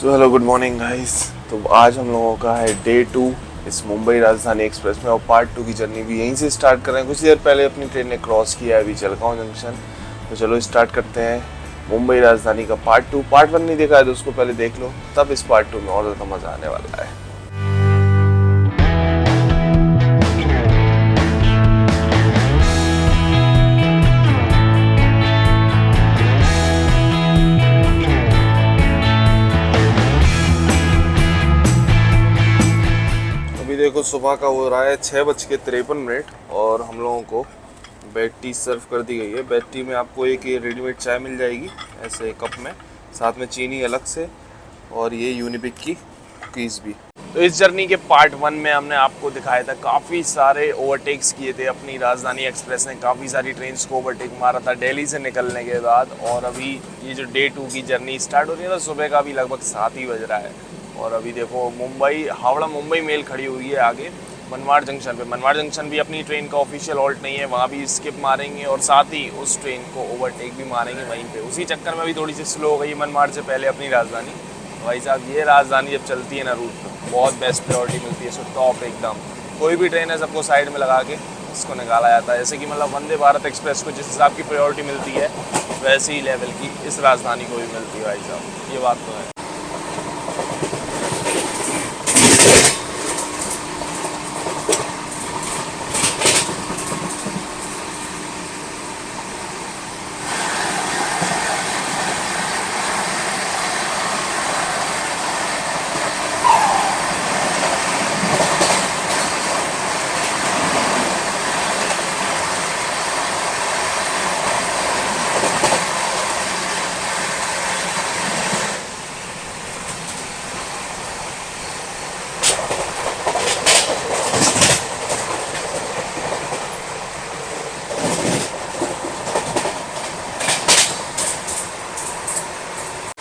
So hello good morning guys. तो आज हम लोगों का है डे 2 इस मुंबई राजधानी एक्सप्रेस में, और पार्ट 2 की जर्नी भी यहीं से स्टार्ट कर रहे हैं। कुछ देर पहले अपनी ट्रेन ने क्रॉस किया है अभी चिलगांव जंक्शन। तो चलो स्टार्ट करते हैं मुंबई राजधानी का पार्ट 2। पार्ट 1 नहीं देखा है तो उसको पहले देख लो, तब इस पार्ट 2 में और ज़्यादा मज़ा आने वाला है। देखो सुबह का हो रहा है 6:53 और हम लोगों को बेड टी सर्व कर दी गई है। बेड टी में आपको एक ये रेडीमेड चाय मिल जाएगी ऐसे कप में, साथ में चीनी अलग से, और ये यूनिबिक की कुकीज़ भी। तो इस जर्नी के पार्ट 1 में हमने आपको दिखाया था काफ़ी सारे ओवरटेक्स किए थे। अपनी राजधानी एक्सप्रेस ने काफ़ी सारी ट्रेन्स को ओवरटेक मारा था दिल्ली से निकलने के बाद। और अभी ये जो डे 2 की जर्नी स्टार्ट हो रही है तो सुबह का भी लगभग 7 ही बज रहा है। और अभी देखो मुंबई हावड़ा मुंबई मेल खड़ी हुई है आगे मनमाड़ जंक्शन पे। मनमाड़ जंक्शन भी अपनी ट्रेन का ऑफिशियल हॉल्ट नहीं है, वहाँ भी स्किप मारेंगे और साथ ही उस ट्रेन को ओवरटेक भी मारेंगे वहीं पे। उसी चक्कर में भी थोड़ी सी स्लो हो गई मनमाड़ से पहले अपनी राजधानी। भाई साहब ये राजधानी जब चलती है ना रूट पर बहुत बेस्ट प्रायोरिटी मिलती है, सो टॉप एकदम। कोई भी ट्रेन है सबको साइड में लगा के इसको निकाला जाता है। जैसे कि मतलब वंदे भारत एक्सप्रेस को जिस हिसाब की प्रायोरिटी मिलती है वैसे ही लेवल की इस राजधानी को भी मिलती है भाई साहब, ये बात तो है।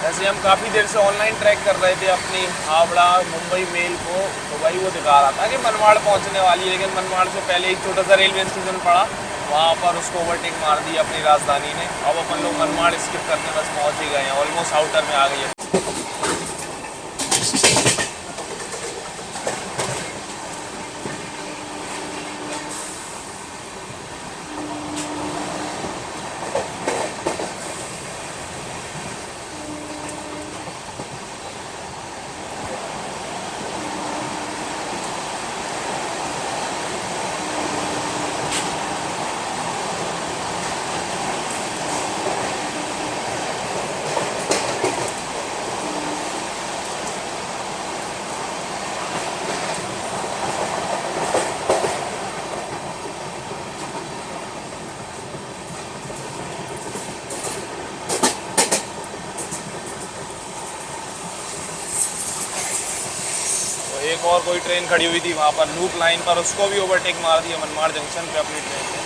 ऐसे हम काफ़ी देर से ऑनलाइन ट्रैक कर रहे थे अपनी हावड़ा मुंबई मेल को, तो भाई वो दिखा रहा था कि मनमाड़ पहुंचने वाली है, लेकिन मनमाड़ से पहले एक छोटा सा रेलवे स्टेशन पड़ा, वहाँ पर उसको ओवरटेक मार दिया अपनी राजधानी ने। अब अपन लोग मनमाड़ स्किप करने बस पहुँच ही गए हैं, ऑलमोस्ट आउटर में आ गई है। एक और कोई ट्रेन खड़ी हुई थी वहाँ पर लूप लाइन पर, उसको भी ओवरटेक मार दिया मनमाड़ जंक्शन पे अपनी ट्रेन ने।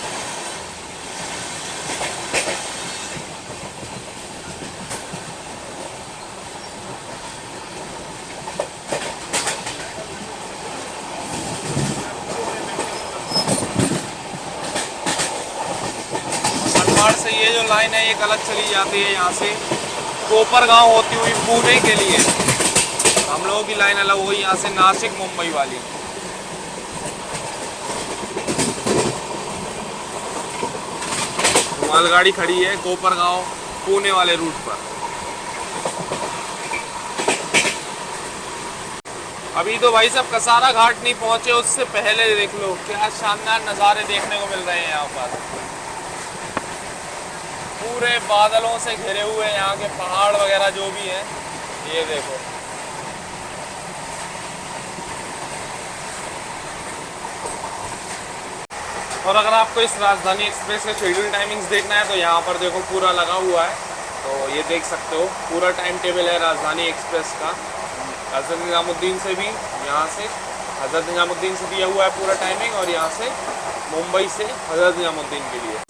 मनमाड़ से ये जो लाइन है एक अलग चली जाती है यहाँ से कोपरगांव होती हुई पुणे के लिए। हम लोगों की लाइन अलग हुई यहाँ से नासिक मुंबई वाली। मालगाड़ी खड़ी है कोपरगांव पुणे वाले रूट पर। अभी तो भाई साहब कसारा घाट नहीं पहुंचे, उससे पहले देख लो क्या शानदार नज़ारे देखने को मिल रहे हैं यहाँ पर। पूरे बादलों से घिरे हुए यहाँ के पहाड़ वगैरह जो भी हैं, ये देखो। और अगर आपको इस राजधानी एक्सप्रेस के शेड्यूल टाइमिंग्स देखना है तो यहाँ पर देखो पूरा लगा हुआ है, तो ये देख सकते हो पूरा टाइम टेबल है राजधानी एक्सप्रेस का। हज़रत निज़ामुद्दीन से भी, यहाँ से हज़रत निज़ामुद्दीन से दिया हुआ है पूरा टाइमिंग, और यहाँ से मुंबई से हज़रत निज़ामुद्दीन के लिए।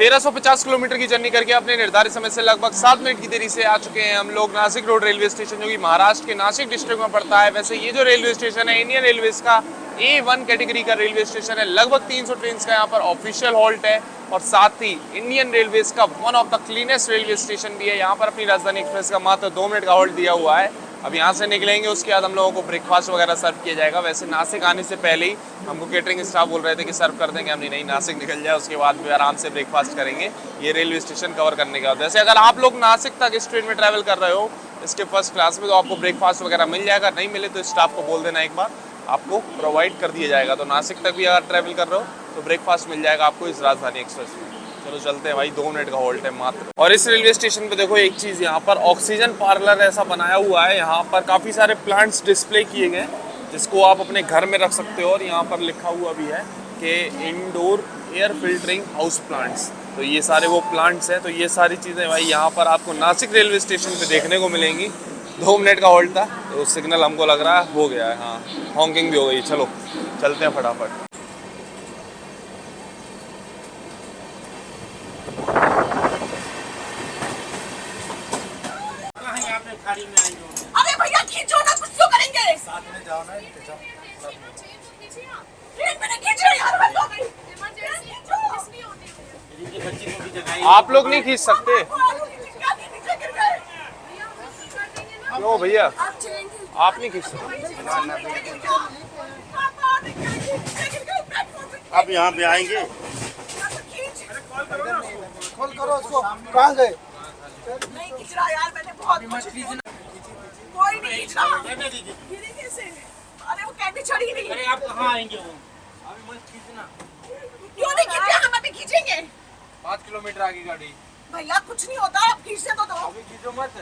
1350 किलोमीटर की जर्नी करके अपने निर्धारित समय से लगभग 7 मिनट की देरी से आ चुके हैं हम लोग नासिक रोड रेलवे स्टेशन, जो कि महाराष्ट्र के नासिक डिस्ट्रिक्ट में पड़ता है। वैसे ये जो रेलवे स्टेशन है इंडियन रेलवेज का A1 कैटेगरी का रेलवे स्टेशन है। लगभग 300 ट्रेन का यहाँ पर ऑफिशियल हॉल्ट है और साथ ही इंडियन रेलवेज का one of the cleanest railway station भी है। यहाँ पर अपनी राजधानी एक्सप्रेस का मात्र 2 मिनट का हॉल्ट दिया हुआ है। अब यहाँ से निकलेंगे, उसके बाद हम लोगों को ब्रेकफास्ट वगैरह सर्व किया जाएगा। वैसे नासिक आने से पहले ही हमको केटरिंग स्टाफ बोल रहे थे कि सर्व कर देंगे, हमने नहीं, नासिक निकल जाए उसके बाद भी आराम से ब्रेकफास्ट करेंगे ये रेलवे स्टेशन कवर करने के बाद। वैसे अगर आप लोग नासिक तक इस ट्रेन में ट्रैवल कर रहे हो इसके फर्स्ट क्लास में, तो आपको ब्रेकफास्ट वगैरह मिल जाएगा। नहीं मिले तो स्टाफ को बोल देना, एक बार आपको प्रोवाइड कर दिया जाएगा। तो नासिक तक भी अगर ट्रैवल कर रहे हो तो ब्रेकफास्ट मिल जाएगा आपको इस राजधानी एक्सप्रेस में। चलो चलते हैं भाई, 2 मिनट का हॉल्ट है मात्र। और इस रेलवे स्टेशन पे देखो एक चीज़, यहाँ पर ऑक्सीजन पार्लर ऐसा बनाया हुआ है। यहाँ पर काफ़ी सारे प्लांट्स डिस्प्ले किए गए जिसको आप अपने घर में रख सकते हो। और यहाँ पर लिखा हुआ भी है कि indoor air filtering house plants. तो ये सारे वो प्लांट्स हैं। तो ये सारी चीज़ें भाई यहाँ पर आपको नासिक रेलवे स्टेशन पे देखने को मिलेंगी। 2 मिनट का हॉल्ट था तो सिग्नल हमको लग रहा है हो गया है, हाँ हॉन्किंग भी हो गई। चलो चलते हैं फटाफट। अरे भैया खींचो ना, कुछ तो करेंगे। साथ में जाओ ना, ट्रेन में खींच रहे यार, बंद हो गई। आप लोग नहीं खींच सकते क्यों भैया? आप नहीं खींच सकते। अब यहाँ पे आएंगे। कॉल करो उसको, कहाँ गए? नहीं खींच रहा यार, मैंने बहुत कोई नहीं खींच रहा। गिरी कैसे? अरे वो कैंडी चढ़ी नहीं। अरे आप कहाँ आएंगे? वो अभी मत खींचना। क्यों नहीं खींच रहे? हम अभी खींचेंगे। 5 किलोमीटर आगे गाड़ी। भैया कुछ नहीं होता, आप खींचते तो दो। अभी खींचो मत।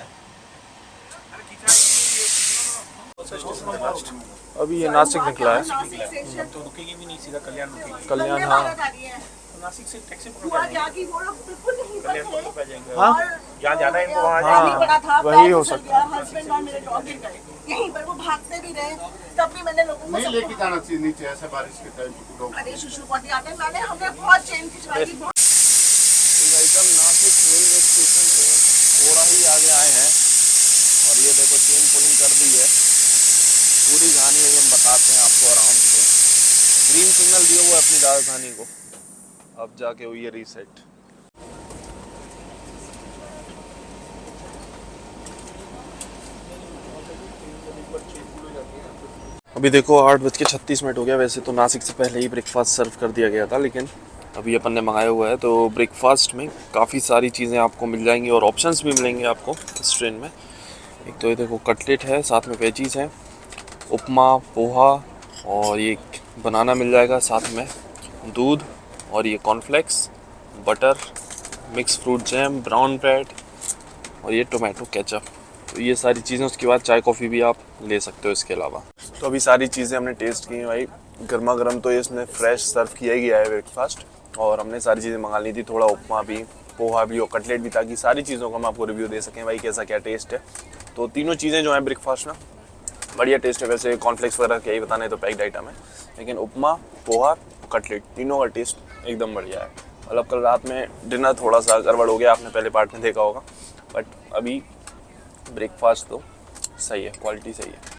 अभी ये नासिक निकला है। तो रुकेगी भी नहीं, सीधा कल्याण रुकेगी। कल्याण, हाँ नासिक से टैक्सी हुआ क्या कि वो लोग बिल्कुल नहीं पर थे। हाँ यहाँ जाना है इनको, वहाँ नहीं पड़ा था, वही हो सकता है। हस्बैंड और मेरे डॉग गए यहीं पर, वो भागते भी रहे। तब भी मैंने लोगों नहीं को लेके जाना चाहिए नीचे, ऐसे बारिश के टाइम पे। अरे शिशु पॉटी आते हैं, मैंने हमने बहुत चेन खिंचवाई थी। एकदम नासिक रेलवे स्टेशन से थोड़ा ही आगे आए हैं और ये देखो चेन पुलिंग कर दी है। पूरी कहानी एकदम बताते हैं आपको आराम से। ग्रीन सिग्नल दिया हुआ है अपनी राजधानी को, अब जाके हुई है रीसेट। अभी देखो 8:36 हो गया। वैसे तो नासिक से पहले ही ब्रेकफास्ट सर्व कर दिया गया था, लेकिन अभी अपन ने मंगाया हुआ है। तो ब्रेकफास्ट में काफ़ी सारी चीज़ें आपको मिल जाएंगी और ऑप्शंस भी मिलेंगे आपको इस ट्रेन में। एक तो ये देखो कटलेट है, साथ में वेजीज हैं, उपमा, पोहा और ये बनाना मिल जाएगा, साथ में दूध और ये cornflakes, butter, mix fruit jam, brown bread और ये टोमेटो केचप। तो ये सारी चीज़ें, उसके बाद चाय कॉफ़ी भी आप ले सकते हो इसके अलावा। तो अभी सारी चीज़ें हमने टेस्ट की हैं भाई, गर्मा गर्म तो इसमें फ्रेश सर्व किया ही गया है ब्रेकफास्ट। और हमने सारी चीज़ें मंगा ली थी, थोड़ा उपमा भी, पोहा भी और कटलेट भी, ताकि सारी चीज़ों का हम आपको रिव्यू दे सकें भाई कैसा क्या टेस्ट है। तो तीनों चीज़ें जो हैं ब्रेकफास्ट में बढ़िया टेस्ट है। वैसे कॉर्नफ्लेक्स वगैरह क्या ही बताने, तो पैक्ड आइटम है, लेकिन उपमा, पोहा, कटलेट तीनों का टेस्ट एकदम बढ़िया है। मतलब कल रात में डिनर थोड़ा सा गड़बड़ हो गया, आपने पहले पार्ट में देखा होगा, बट अभी ब्रेकफास्ट तो सही है, क्वालिटी सही है।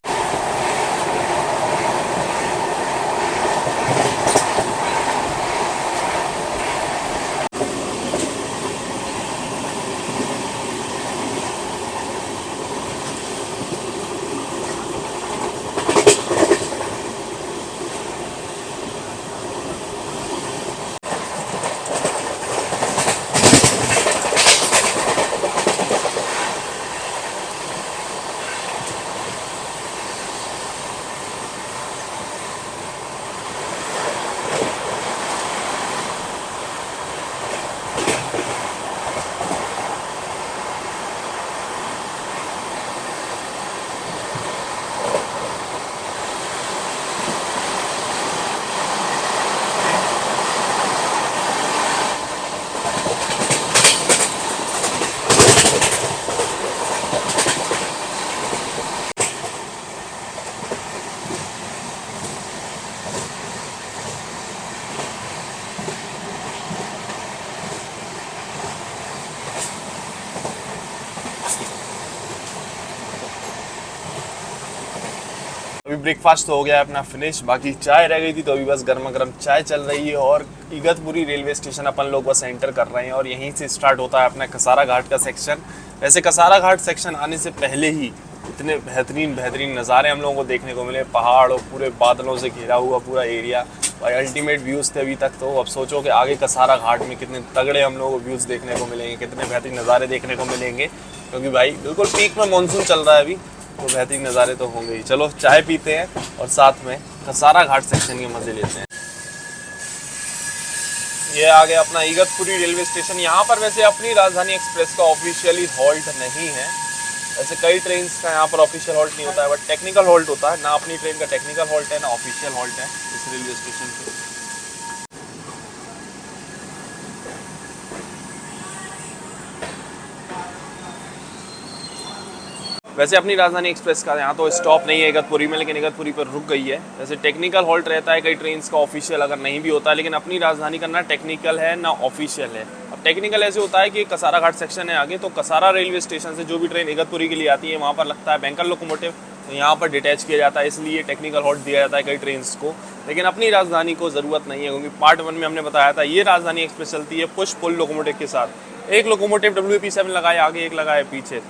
अभी ब्रेकफास्ट तो हो गया है अपना फिनिश, बाकी चाय रह गई थी तो अभी बस गर्मा गर्म चाय चल रही है। और इगतपुरी रेलवे स्टेशन अपन लोग बस एंटर कर रहे हैं और यहीं से स्टार्ट होता है अपना कसारा घाट का सेक्शन। वैसे कसारा घाट सेक्शन आने से पहले ही इतने बेहतरीन बेहतरीन नज़ारे हम लोगों को देखने को मिले, पहाड़ और पूरे बादलों से घिरा हुआ पूरा एरिया, भाई अल्टीमेट व्यूज़ थे अभी तक। तो अब सोचो कि आगे कसारा घाट में कितने तगड़े हम लोगों को व्यूज़ देखने को मिलेंगे, कितने बेहतरीन नज़ारे देखने को मिलेंगे, क्योंकि भाई बिल्कुल पीक में मानसून चल रहा है अभी, तो बेहतरीन नज़ारे तो होंगे ही। चलो चाय पीते हैं और साथ में कसारा घाट सेक्शन के मज़े लेते हैं। ये आ गया अपना इगतपुरी रेलवे स्टेशन। यहाँ पर वैसे अपनी राजधानी एक्सप्रेस का ऑफिशियली हॉल्ट नहीं है, वैसे कई ट्रेन का यहाँ पर ऑफिशियल हॉल्ट नहीं होता है, बट टेक्निकल हॉल्ट होता है ना। अपनी ट्रेन का टेक्निकल हॉल्ट है ना ऑफिशियल हॉल्ट है इस रेलवे स्टेशन पे। वैसे अपनी राजधानी एक्सप्रेस का यहाँ तो स्टॉप नहीं है इगतपुरी में, लेकिन इगतपुरी पर रुक गई है। वैसे टेक्निकल हॉल्ट रहता है कई ट्रेन का ऑफिशियल अगर नहीं भी होता है, लेकिन अपनी राजधानी का ना टेक्निकल है ना ऑफिशियल है। अब टेक्निकल ऐसे होता है कि कसारा घाट सेक्शन है आगे, तो कसारा रेलवे स्टेशन से जो भी ट्रेन इगतपुरी के लिए आती है वहाँ पर लगता है बैंकर लोकोमोटिव, तो यहाँ पर डिटैच किया जाता है, इसलिए टेक्निकल हॉल्ट दिया जाता है कई ट्रेन को। लेकिन अपनी राजधानी को ज़रूरत नहीं है, क्योंकि पार्ट 1 में हमने बताया था ये राजधानी एक्सप्रेस चलती है पुश पुल लोकोमोटिव के साथ। एक लोकोमोटिव WP7 लगाए आगे, एक लगाए पीछे।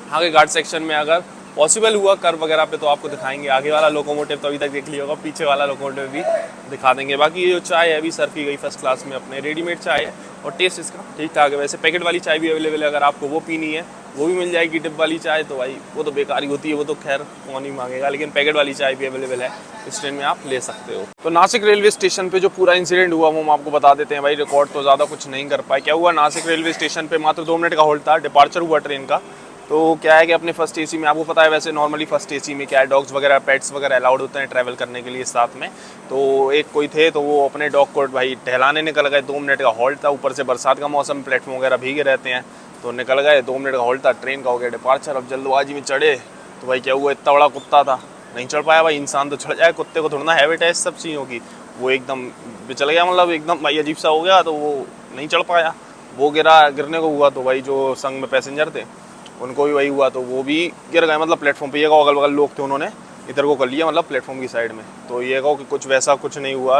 आगे घाट सेक्शन में अगर पॉसिबल हुआ कर्व वगैरह पे तो आपको दिखाएंगे। आगे वाला लोकोमोटिव तो अभी तक देख लिया होगा, पीछे वाला लोकोमोटिव भी दिखा देंगे। बाकी ये जो चाय है अभी सर्व की गई फर्स्ट क्लास में, अपने रेडीमेड चाय है और टेस्ट इसका ठीक ठाक है। वैसे पैकेट वाली चाय भी अवेलेबल है, अगर आपको वो पीनी है वो भी मिल जाएगी। डिप वाली चाय तो भाई वो तो बेकार ही होती है, वो तो खैर कौन ही मांगेगा, लेकिन पैकेट वाली चाय भी अवेलेबल है इस ट्रेन में, आप ले सकते हो। तो नासिक रेलवे स्टेशन पे जो पूरा इंसिडेंट हुआ वो हम आपको बता देते हैं। भाई रिकॉर्ड तो ज़्यादा कुछ नहीं कर पाए। क्या हुआ, नासिक रेलवे स्टेशन पे मात्र 2 मिनट का होल्ड था, डिपार्चर हुआ ट्रेन का। तो क्या है कि अपने फर्स्ट एसी में आपको पता है वैसे नॉर्मली फर्स्ट एसी में क्या है, डॉग्स वगैरह पेट्स वगैरह अलाउड होते हैं ट्रैवल करने के लिए साथ में। तो एक कोई थे तो वो अपने डॉग को भाई टहलाने निकल गए। 2 मिनट का हॉल्ट था, ऊपर से बरसात का मौसम, प्लेटफॉर्म वगैरह भीगे रहते हैं, तो निकल गए। 2 मिनट का हॉल्ट था, ट्रेन का हो गया डिपार्चर। अब जल्दबाजी में चढ़े तो भाई क्या हुआ, इतना बड़ा कुत्ता था, नहीं चढ़ पाया। भाई इंसान तो चढ़ जाए, कुत्ते को थोड़ा हैबिट है इस सब चीज़ों की। वो एकदम चल गया, मतलब एकदम भाई अजीब सा हो गया, तो वो नहीं चढ़ पाया। वो गिरने को हुआ, तो भाई जो संग में पैसेंजर थे उनको भी वही हुआ, तो वो भी गिर गए। मतलब प्लेटफॉर्म पे ये कहो अगल बगल लोग थे, उन्होंने इधर को कर लिया, मतलब प्लेटफॉर्म की साइड में। तो ये कहो कि कुछ वैसा कुछ नहीं हुआ,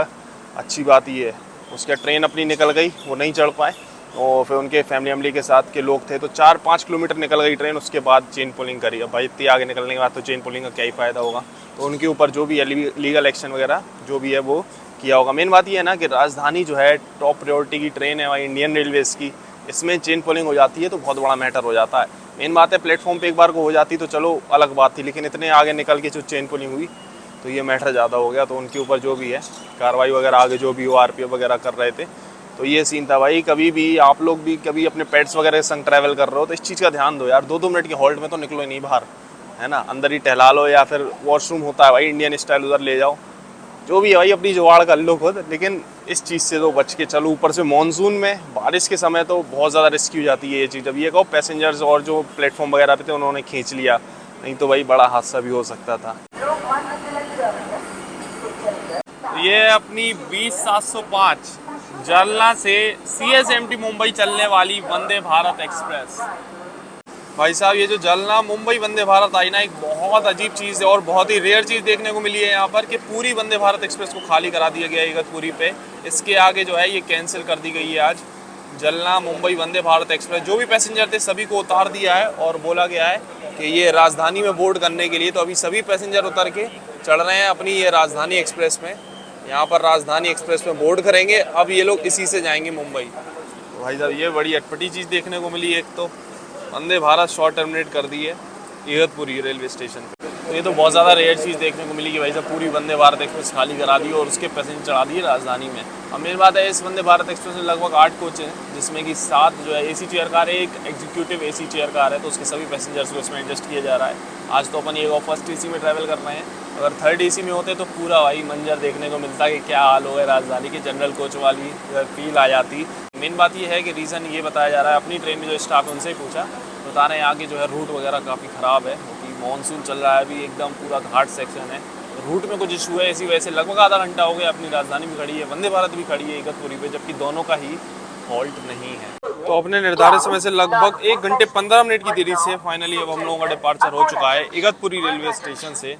अच्छी बात ये है। उसके ट्रेन अपनी निकल गई, वो नहीं चढ़ पाए, और फिर उनके फैमिली के साथ के लोग थे, तो 4-5 किलोमीटर निकल गई ट्रेन। उसके बाद चेन पुलिंग करी। अब भाई इतनी आगे निकलने के बाद तो चेन पुलिंग का क्या ही फ़ायदा होगा। तो उनके ऊपर जो भी लीगल एक्शन वगैरह जो भी है वो किया होगा। मेन बात ये है ना कि राजधानी जो है टॉप प्रायोरिटी की ट्रेन है भाई इंडियन रेलवेज़ की, इसमें चेन पुलिंग हो जाती है तो बहुत बड़ा मैटर हो जाता है। मेन बात है प्लेटफॉर्म पे एक बार को हो जाती तो चलो अलग बात थी, लेकिन इतने आगे निकल के जो चेन पुलिंग हुई तो ये मैटर ज़्यादा हो गया। तो उनके ऊपर जो भी है कार्रवाई वगैरह आगे जो भी हो, RPF वगैरह कर रहे थे, तो ये सीन था भाई। कभी भी आप लोग भी कभी अपने पेट्स वगैरह के संग ट्रैवल कर रहे हो तो इस चीज़ का ध्यान दो यार। 2-2 मिनट के हॉल्ट में तो निकलो ही नहीं बाहर, है ना, अंदर ही टहला लो, या फिर वॉशरूम होता है भाई इंडियन स्टाइल उधर ले जाओ, जो भी है भाई अपनी जुगाड़ कर लो खुद, लेकिन इस चीज़ से तो बच के चलो। ऊपर से मानसून में बारिश के समय तो बहुत ज़्यादा रिस्की हो जाती है ये चीज़। अब ये कहो पैसेंजर्स और जो प्लेटफॉर्म वगैरह पे थे उन्होंने खींच लिया, नहीं तो भाई बड़ा हादसा भी हो सकता था। ये अपनी 20705 जालना से CSMT मुंबई चलने वाली वंदे भारत एक्सप्रेस। भाई साहब ये जो जालना मुंबई वंदे भारत आई ना, एक बहुत अजीब चीज़ है और बहुत ही रेयर चीज़ देखने को मिली है यहाँ पर, कि पूरी वंदे भारत एक्सप्रेस को खाली करा दिया गया है इगतपुरी पे। इसके आगे जो है ये कैंसिल कर दी गई है आज। जालना मुंबई वंदे भारत एक्सप्रेस जो भी पैसेंजर थे सभी को उतार दिया है, और बोला गया है कि ये राजधानी में बोर्ड करने के लिए। तो अभी सभी पैसेंजर उतर के चढ़ रहे हैं अपनी ये राजधानी एक्सप्रेस में। यहाँ पर राजधानी एक्सप्रेस में बोर्ड करेंगे, अब ये लोग इसी से जाएंगे मुंबई। तो भाई साहब ये बड़ी अटपटी चीज़ देखने को मिली। एक तो वंदे भारत शॉर्ट टर्मिनेट कर दी है इगतपुरी रेलवे स्टेशन पे, तो ये तो बहुत ज़्यादा रेयर चीज़ देखने को मिली कि भाई साहब पूरी वंदे भारत एक्सप्रेस खाली करा दी और उसके पैसेंजर चढ़ा दिए राजधानी में। अब मेन बात है इस वंदे भारत एक्सप्रेस में लगभग 8 कोच हैं, जिसमें कि 7 जो है AC चेयर कार है, एक एग्जीक्यूटिव AC चेयर कार है, तो उसके सभी पैसेंजर्स को इसमें एडजस्ट किया जा रहा है। आज तो अपन ये फर्स्ट AC में ट्रैवल कर रहे हैं, अगर थर्ड AC में होते तो पूरा भाई मंजर देखने को मिलता कि क्या हाल हो गया राजधानी की, जनरल कोच वाली फील आ जाती। मेन बात ये है कि रीज़न ये बताया जा रहा है, अपनी ट्रेन में जो स्टाफ है उनसे ही पूछा, बता रहे हैं आगे जो है रूट वगैरह काफ़ी ख़राब है, क्योंकि मानसून चल रहा है अभी, एकदम पूरा घाट सेक्शन है, रूट में कुछ इशू है। इसी वजह से लगभग आधा घंटा हो गया अपनी राजधानी भी खड़ी है, वंदे भारत भी खड़ी है इगतपुरी पे, जबकि दोनों का ही हॉल्ट नहीं है। तो अपने निर्धारित समय से लगभग 1 घंटे 15 मिनट की देरी से फाइनली अब हम लोगों का डिपार्चर हो चुका है इगतपुरी रेलवे स्टेशन से।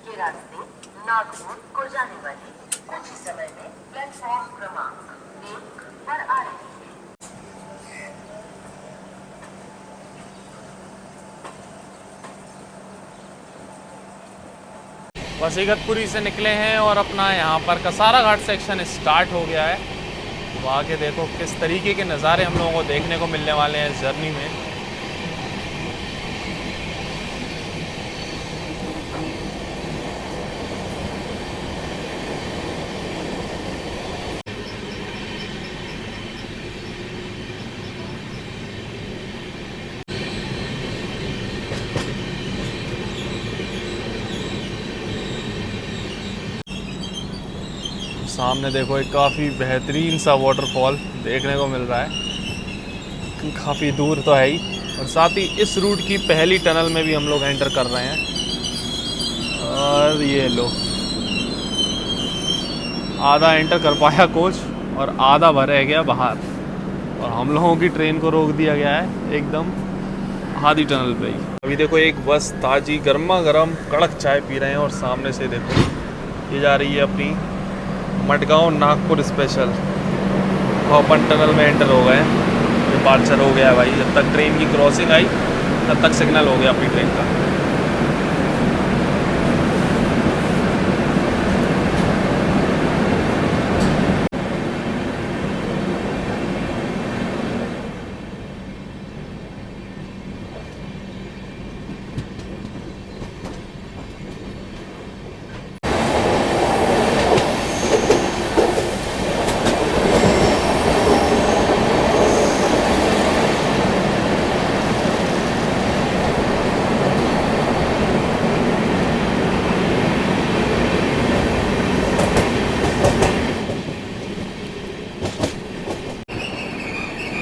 नागपुर को जाने वाली कुछ समय में प्लेटफॉर्म क्रमांक 1 पर आ रही है। बस इगतपुरी से निकले हैं और अपना यहाँ पर कसारा घाट सेक्शन स्टार्ट हो गया है। तो आगे देखो किस तरीके के नज़ारे हम लोगों को देखने को मिलने वाले हैं इस जर्नी में। सामने देखो एक काफ़ी बेहतरीन सा वाटरफॉल देखने को मिल रहा है, काफ़ी दूर तो है ही, और साथ ही इस रूट की पहली टनल में भी हम लोग एंटर कर रहे हैं। और ये लो, आधा एंटर कर पाया कोच और आधा भर रह गया बाहर, और हम लोगों की ट्रेन को रोक दिया गया है एकदम आधी टनल पे ही। अभी देखो एक बस ताज़ी गर्मा गर्म कड़क चाय पी रहे हैं, और सामने से देखो ये जा रही है अपनी मडगांव नागपुर स्पेशल। अपन टनल में एंटर हो गए, डिपार्चर हो गया भाई। जब तक ट्रेन की क्रॉसिंग आई तब तक सिग्नल हो गया अपनी ट्रेन का।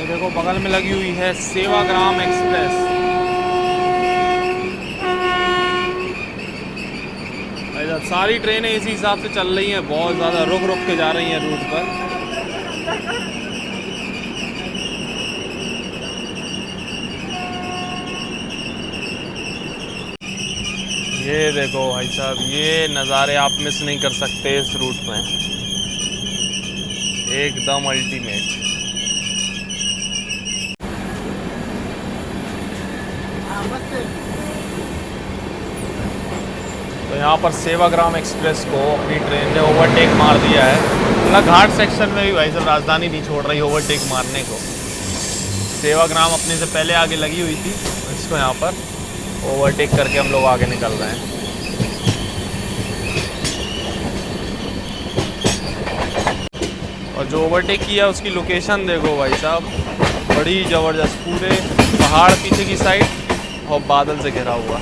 देखो बगल में लगी हुई है सेवाग्राम एक्सप्रेस। इधर सारी ट्रेनें इसी हिसाब से चल रही हैं, बहुत ज़्यादा रुक रुक के जा रही हैं रूट पर। ये देखो भाई साहब, ये नज़ारे आप मिस नहीं कर सकते इस रूट में, एकदम अल्टीमेट। तो यहाँ पर सेवाग्राम एक्सप्रेस को अपनी ट्रेन ने ओवरटेक मार दिया है। मतलब घाट सेक्शन में भी भाई साहब राजधानी नहीं छोड़ रही ओवरटेक मारने को। सेवाग्राम अपने से पहले आगे लगी हुई थी, इसको यहाँ पर ओवरटेक करके हम लोग आगे निकल रहे हैं। और जो ओवरटेक किया उसकी लोकेशन देखो भाई साहब, बड़ी ज़बरदस्त, पूरे पहाड़ पीछे की साइड और बादल से घिरा हुआ।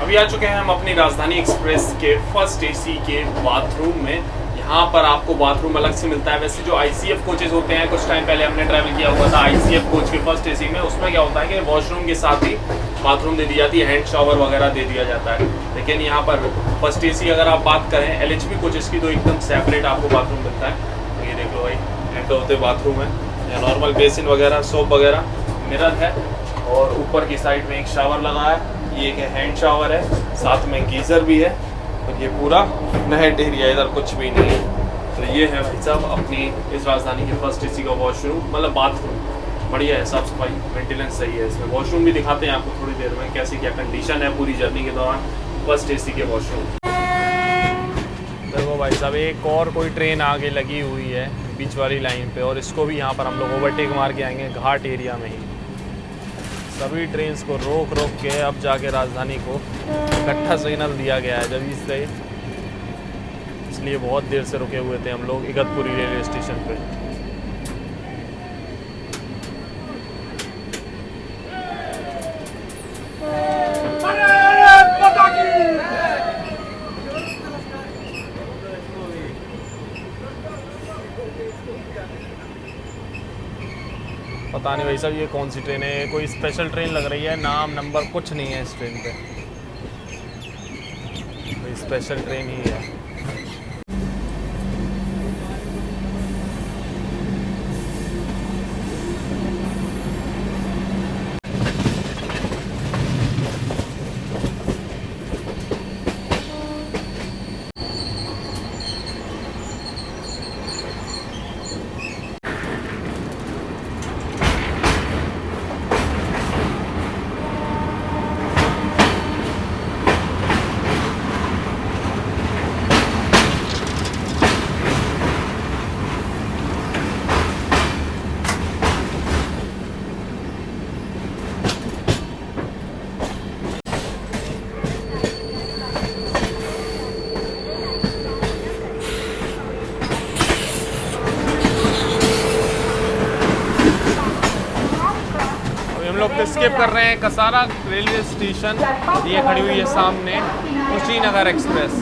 अभी आ चुके हैं हम अपनी राजधानी एक्सप्रेस के फर्स्ट एसी के बाथरूम में। यहाँ पर आपको बाथरूम अलग से मिलता है। वैसे जो आईसीएफ कोचेज होते हैं, कुछ टाइम पहले हमने ट्रैवल किया हुआ था आईसीएफ कोच के फर्स्ट एसी में, उसमें क्या होता है कि वॉशरूम के साथ ही बाथरूम दे दी जाती है, हैंड शावर वगैरह दे दिया जाता है। लेकिन यहाँ पर फर्स्ट एसी अगर आप बात करें एलएचबी कोचेज की, तो एकदम सेपरेट आपको बाथरूम मिलता है। तो ये देख लो भाई, एंटर होते बाथरूम है, या नॉर्मल बेसिन वगैरह, सोप वगैरह, मिरर है, और ऊपर की साइड में एक शावर लगा है। ये एक हैंड शावर है, साथ में गीज़र भी है, और ये पूरा नेट एरिया, इधर कुछ भी नहीं है। तो ये है भाई साहब अपनी इस राजधानी के फर्स्ट एसी का वॉशरूम, मतलब बाथरूम बढ़िया है, साफ़ सफाई मेंटेनेंस सही है इसमें। वॉशरूम भी दिखाते हैं आपको थोड़ी देर में कैसी क्या कंडीशन है पूरी जर्नी के दौरान फर्स्ट एसी के वॉशरूम। देखो भाई साहब, एक और कोई ट्रेन आगे लगी हुई है बीच वाली लाइन पे, और इसको भी यहाँ पर हम लोग ओवरटेक मार के आएंगे घाट एरिया में ही। सभी ट्रेन्स को रोक रोक के अब जाके राजधानी को इकट्ठा सिग्नल दिया गया है जब इससे, इसलिए बहुत देर से रुके हुए थे हम लोग इगतपुरी रेलवे स्टेशन पे। पता नहीं भाई साहब ये कौन सी ट्रेन है, कोई स्पेशल ट्रेन लग रही है, नाम नंबर कुछ नहीं है इस ट्रेन पे, कोई स्पेशल ट्रेन ही है। लोग तो स्किप कर रहे हैं कसारा रेलवे स्टेशन, ये खड़ी हुई है सामने कुशीनगर एक्सप्रेस।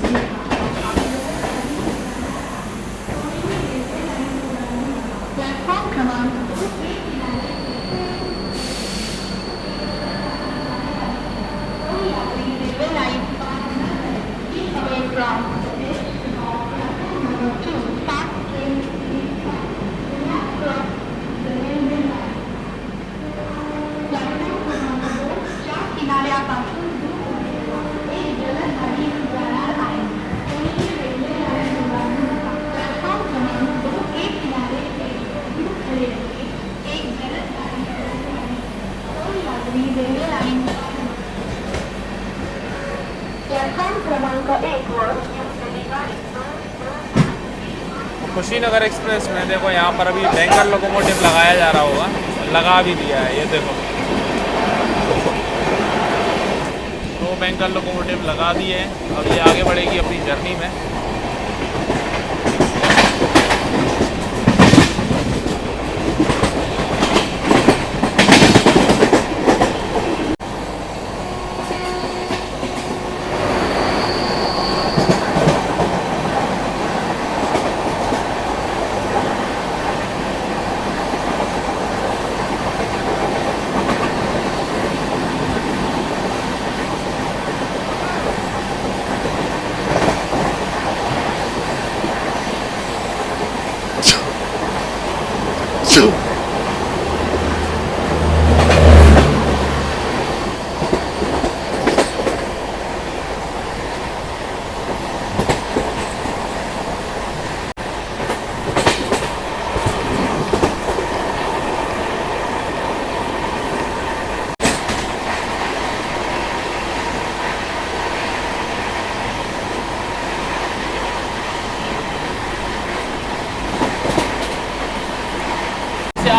कुशीनगर एक्सप्रेस में देखो यहाँ पर अभी बैंकर लोकोमोटिव लगाया जा रहा होगा, लगा भी दिया है, ये देखो तो बैंकर लोकोमोटिव लगा दिए हैं। अब ये आगे बढ़ेगी अपनी जर्नी में।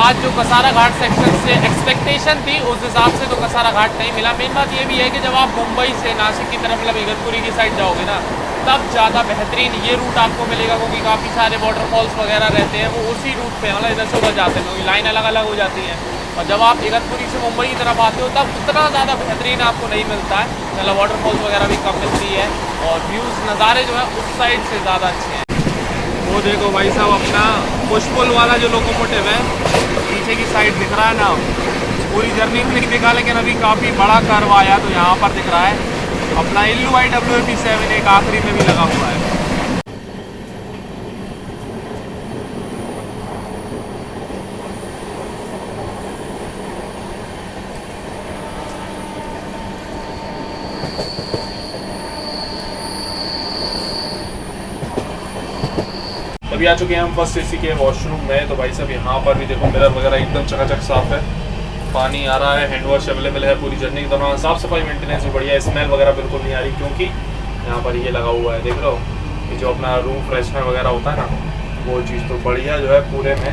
आज जो कसारा घाट सेक्शन से एक्सपेक्टेशन थी उस हिसाब से तो कसारा घाट नहीं मिला। मेन बात ये भी है कि जब आप मुंबई से नासिक की तरफ मतलब इगतपुरी की साइड जाओगे ना, तब ज़्यादा बेहतरीन ये रूट आपको मिलेगा, क्योंकि काफ़ी सारे वाटरफॉल्स वगैरह रहते हैं, वो उसी रूट पे मतलब इधर से उधर जाते हैं, क्योंकि लाइन अलग अलग हो जाती है। और जब आप इगतपुरी से मुंबई की तरफ आते हो तब उतना ज़्यादा बेहतरीन आपको नहीं मिलता है, मतलब वाटरफॉल्स वगैरह भी कम मिलती है और व्यूज़ नज़ारे जो है उस साइड से ज़्यादा अच्छे हैं। वो देखो भाई साहब अपना पुष्पुल वाला जो लोकोमोटिव है पीछे की साइड दिख रहा है ना, पूरी जर्नी में नहीं दिखा लेकिन अभी काफ़ी बड़ा कर्व आया तो यहाँ पर दिख रहा है। अपना LUI-WFE7 एक आखिरी में भी लगा हुआ है। अभी आ चुके हैं हम फर्स्ट AC के वॉशरूम में। तो भाई साहब यहाँ पर भी देखो मिरर वगैरह एकदम चकाचक साफ है, पानी आ रहा है, हैंड वॉश अवेलेबल है पूरी जर्नी के दौरान, साफ सफाई मेंटेनेंस भी बढ़िया है, स्मेल वगैरह बिल्कुल नहीं आ रही, क्योंकि यहाँ पर ये लगा हुआ है देख लो, ये जो अपना रूम फ्रेशनर वगैरह होता है ना, वो चीज़ तो बढ़िया जो है पूरे में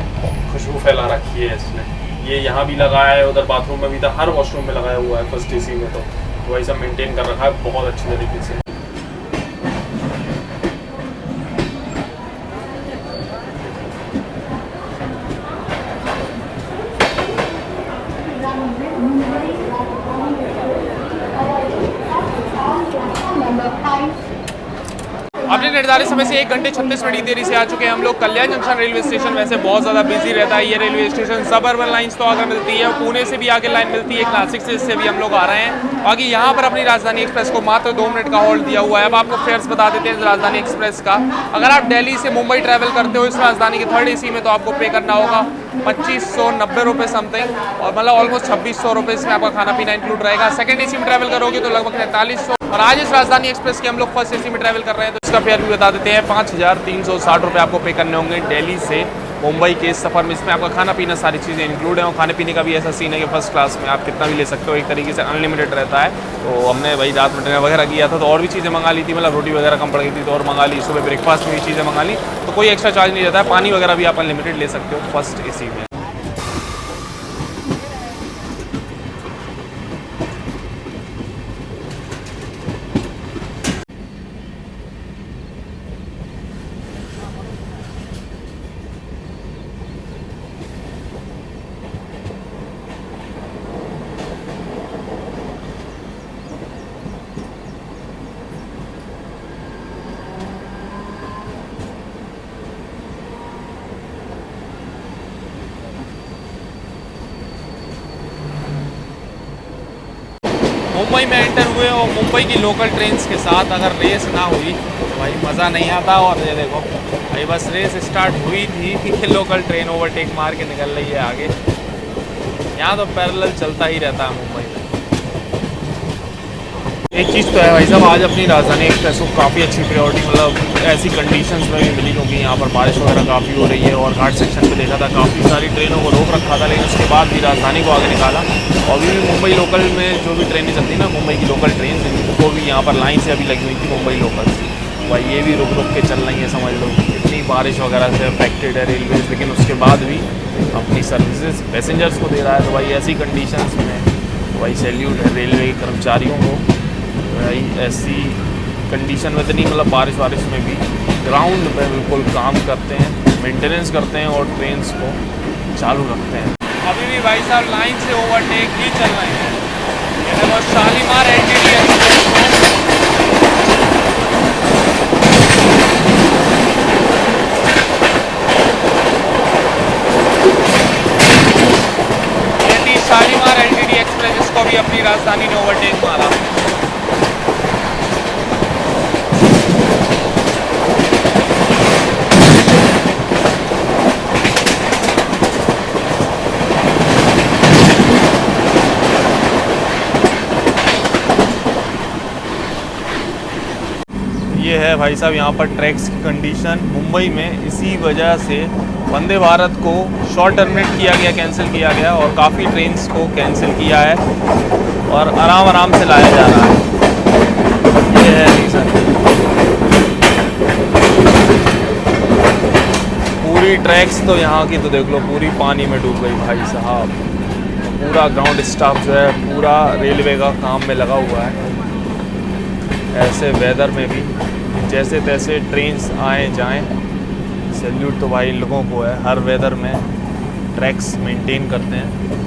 खुशबू फैला रखी है इसने। ये यहाँ भी लगाया है, उधर बाथरूम में भी था, हर वॉशरूम में लगाया हुआ है फर्स्ट AC में। तो वही सब मेनटेन कर रखा है बहुत अच्छी तरीके से। आपने निर्धारित समय से 1 घंटे 36 मिनट की देरी से आ चुके हैं हम लोग कल्याण जंक्शन रेलवे स्टेशन। वैसे बहुत ज़्यादा बिजी रहता है ये रेलवे स्टेशन। सबअर्बन लाइन्स तो आगे मिलती है, पुणे से भी आगे लाइन मिलती है, नासिक से इससे भी हम लोग आ रहे हैं। बाकी यहाँ पर अपनी राजधानी एक्सप्रेस को मात्र 2 मिनट का होल्ड दिया हुआ है। अब आपको फेयर्स बता देते हैं राजधानी एक्सप्रेस का। अगर आप दिल्ली से मुंबई ट्रैवल करते हो इस राजधानी के 3rd AC में तो आपको पे करना होगा 2590 रुपये समथिंग, और मतलब ऑलमोस्ट 2600 रुपये इसमें आपका खाना पीना इंक्लूड रहेगा। 2nd AC में ट्रैवल करोगे तो लगभग 4300। और आज इस राजधानी एक्सप्रेस के हम लोग 1st AC में ट्रैवल कर रहे हैं तो इसका फेयर भी बता देते हैं। 5360 रुपये आपको पे करने होंगे दिल्ली से मुंबई के इस सफ़र में। इसमें आपका खाना पीना सारी चीज़ें इंक्लूड है, और खाने पीने का भी ऐसा सीन है कि फर्स्ट क्लास में आप कितना भी ले सकते हो, एक तरीके से अनलिमिटेड रहता है। तो हमने भाई रात में डिनर वगैरह किया था तो और भी चीज़ें मंगा ली थी, मतलब रोटी वगैरह कम पड़ गई थी तो और मंगा ली। सुबह ब्रेकफास्ट में भी चीज़ें मंगा ली तो कोई एक्स्ट्रा चार्ज नहीं रहता है। पानी वगैरह भी आप अनलिमिटेड ले सकते हो 1st AC में। मुंबई में एंटर हुए और मुंबई की लोकल ट्रेन्स के साथ अगर रेस ना हुई तो भाई मज़ा नहीं आता। और ये देखो भाई बस रेस स्टार्ट हुई थी कि लोकल ट्रेन ओवरटेक मार के निकल रही है आगे। यहाँ तो पैरेलल चलता ही रहता है मुंबई में। एक चीज़ तो है भाई साहब, आज अपनी राजधानी एक्सप्रेस को काफ़ी अच्छी प्रायोरिटी मतलब ऐसी कंडीशंस में भी मिली क्योंकि यहाँ पर बारिश वगैरह काफ़ी हो रही है। और घाट सेक्शन पे देखा था काफ़ी सारी ट्रेनों को रोक रखा था, लेकिन उसके बाद भी राजधानी को आगे निकाला। और अभी भी मुंबई लोकल में जो भी ट्रेनें चलती हैं ना, मुंबई की लोकल ट्रेन वो भी यहाँ पर लाइन से अभी लगी हुई थी मुंबई लोकल से। भाई ये भी रुक रुक के चल रही है, समझ लो इतनी बारिश वगैरह से अफेक्टेड है रेलवेज़, लेकिन उसके बाद भी अपनी सर्विसेज पैसेंजर्स को दे रहा है। तो भाई ऐसी कंडीशंस में भाई सैल्यूट है रेलवे के कर्मचारियों को। भाई ऐसी कंडीशन में तो नहीं, मतलब बारिश में भी ग्राउंड पे बिल्कुल काम करते हैं, मेंटेनेंस करते हैं और ट्रेन्स को चालू रखते हैं। अभी भी भाई साहब लाइन से ओवरटेक ही चल रहे हैं। ये देखो Shalimar LTT express Shalimar LTT express इसको भी अपनी राजधानी ने ओवरटेक मारा। ये है भाई साहब यहाँ पर ट्रैक्स की कंडीशन मुंबई में। इसी वजह से वंदे भारत को शॉर्ट टर्मिनेट किया गया, कैंसिल किया गया और काफ़ी ट्रेन्स को कैंसिल किया है और आराम से लाया जा रहा है। ये है रीज़न। पूरी ट्रैक्स तो यहाँ की तो देख लो पूरी पानी में डूब गई भाई साहब। पूरा ग्राउंड स्टाफ जो है पूरा रेलवे का काम में लगा हुआ है। ऐसे वेदर में भी जैसे तैसे ट्रेन्स आए जाएं, सैल्यूट तो भाई लोगों को है, हर वेदर में ट्रैक्स मेंटेन करते हैं।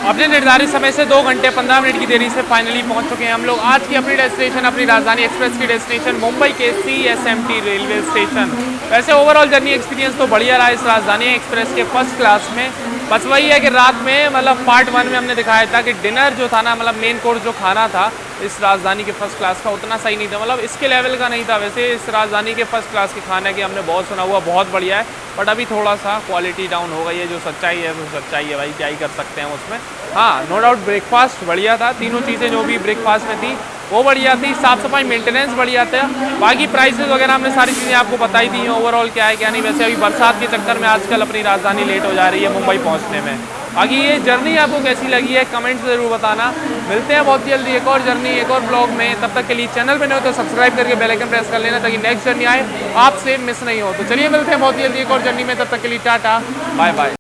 अपने निर्धारित समय से 2 घंटे 15 मिनट की देरी से फाइनली पहुंच चुके हैं हम लोग आज की अपनी डेस्टिनेशन, अपनी राजधानी एक्सप्रेस की डेस्टिनेशन मुंबई के CSMT रेलवे स्टेशन। वैसे ओवरऑल जर्नी एक्सपीरियंस तो बढ़िया रहा इस राजधानी एक्सप्रेस के फर्स्ट क्लास में। बस वही है कि रात में मतलब पार्ट 1 में हमने दिखाया था कि डिनर जो था ना, मतलब मेन कोर्स जो खाना था इस राजधानी के फर्स्ट क्लास का उतना सही नहीं था, मतलब इसके लेवल का नहीं था। वैसे इस राजधानी के फर्स्ट क्लास के खाने के हमने बहुत सुना हुआ, बहुत बढ़िया है, बट अभी थोड़ा सा क्वालिटी डाउन हो गई है। जो सच्चाई है वो सच्चाई है भाई, क्या ही कर सकते हैं उसमें। हाँ, नो डाउट ब्रेकफास्ट बढ़िया था, तीनों चीज़ें जो भी ब्रेकफास्ट में थी वो बढ़िया थी, साफ़ सफाई मेंटेनेंस बढ़िया था। बाकी प्राइसेस वगैरह हमने सारी चीज़ें आपको बताई दी हैं ओवरऑल क्या है क्या नहीं। वैसे अभी बरसात के चक्कर में आजकल अपनी राजधानी लेट हो जा रही है मुंबई पहुंचने में, बाकी ये जर्नी आपको कैसी लगी है कमेंट से ज़रूर बताना। मिलते हैं बहुत जल्दी एक और जर्नी एक और ब्लॉग में, तब तक के लिए चैनल पे नहीं हो तो सब्सक्राइब करके बेल आइकन प्रेस कर लेना ताकि नेक्स्ट जर्नी आए आपसे मिस नहीं हो। तो चलिए मिलते हैं बहुत जल्दी एक और जर्नी में, तब तक के लिए टाटा बाय बाय।